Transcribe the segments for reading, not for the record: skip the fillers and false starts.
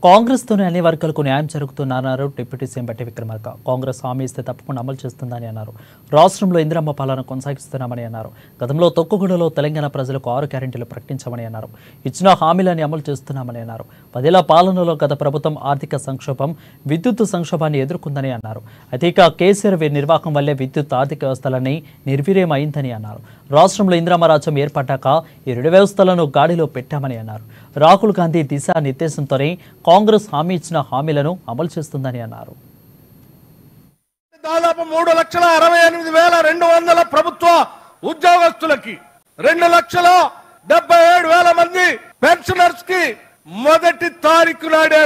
కాంగ్రెస్ తోనే అన్ని వర్గాలకు న్యాయం జరుగుతుందన్నారు డిప్యూటీ సీఎం బట్టి విక్రమార్క. కాంగ్రెస్ హామీ ఇస్తే తప్పకుండా అమలు చేస్తుందని అన్నారు. రాష్ట్రంలో ఇందిరమ్మ పాలన కొనసాగిస్తున్నామని అన్నారు. గతంలో తొక్కుగూడలో తెలంగాణ ప్రజలకు 6 గ్యారెంటీలు ప్రకటించామని అన్నారు. ఇచ్చిన హామీలని అమలు చేస్తున్నామని అన్నారు. 10 ఏళ్ల పాలనలో గత ప్రభుత్వం ఆర్థిక సంక్షోభం, విద్యుత్ సంక్షోభాన్ని ఎదుర్కొందని అన్నారు. అయితే ఇక కేసీఆర్ నిర్వాహకం వల్లే విద్యుత్ ఆర్థిక వ్యవస్థలన్నీ నిర్వీర్యం అయిందని అన్నారు. రాష్ట్రంలో ఇందిరమ్మ రాజ్యం ఏర్పడ్డాక ఈ 2 వ్యవస్థలను గాడిలో పెట్టామని అన్నారు. రాహుల్ గాంధీ దిశా నిర్దేశంతోనే కాంగ్రెస్ హామీ ఇచ్చిన హామీలను అమలు చేస్తుందని అన్నారు. దాదాపు 3,68,200 ప్రభుత్వ ఉద్యోగస్తులకి 2,77,000 మంది పెన్షనర్స్ కి మొదటి తారీఖు నాడే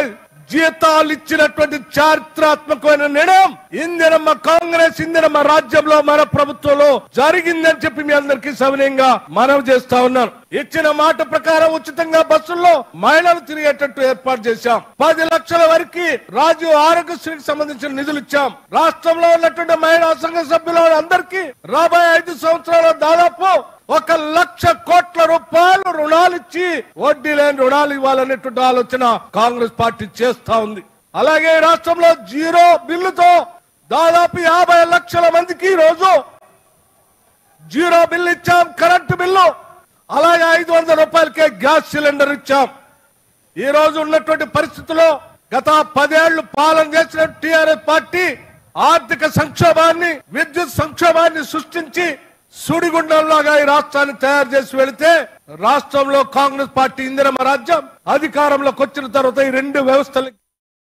జీతాలు ఇచ్చినటువంటి చారిత్రాత్మకమైన నిర్ణయం ఇందిరమ్మ కాంగ్రెస్ ఇందిరమ్మ రాజ్యంలో మన ప్రభుత్వంలో జరిగిందని చెప్పి మీ అందరికీ సవినయంగా మనవి చేస్తా ఉన్నాను. ఇచ్చిన మాట ప్రకారం ఉచితంగా బస్సుల్లో మహిళలు తిరిగేటట్టు ఏర్పాటు చేశాం. 10 లక్షల వరకు రాజీవ్ ఆరోగ్యశ్రీకి సంబంధించిన నిధులు ఇచ్చాం. రాష్ట్రంలో ఉన్నటువంటి మహిళా సంఘ సభ్యుల అందరికీ రాబోయే 5 సంవత్సరాల దాదాపు 1,00,000 కోట్ల రూపాయలు రుణాలు ఇచ్చి వడ్డీ లేని రుణాలు ఇవ్వాలనేటువంటి ఆలోచన కాంగ్రెస్ పార్టీ చేస్తా ఉంది. అలాగే రాష్ట్రంలో 0 బిల్లుతో దాదాపు 50 లక్షల మందికి ఈ రోజు 0 బిల్లు ఇచ్చాం. కరెంటు బిల్లు అలాగే 500 రూపాయలకే గ్యాస్ సిలిండర్ ఇచ్చాం. ఈ రోజు ఉన్నటువంటి పరిస్థితుల్లో గత 10 ఏళ్లు పాలన చేసిన టిఆర్ఎస్ పార్టీ ఆర్థిక సంక్షోభాన్ని, విద్యుత్ సంక్షోభాన్ని సృష్టించి సుడిగుండంలాగా ఈ రాష్ట్రాన్ని తయారు చేసి వెళితే రాష్ట్రంలో కాంగ్రెస్ పార్టీ ఇందిరమ్మ రాజ్యం అధికారంలోకి వచ్చిన తర్వాత ఈ 2 వ్యవస్థలు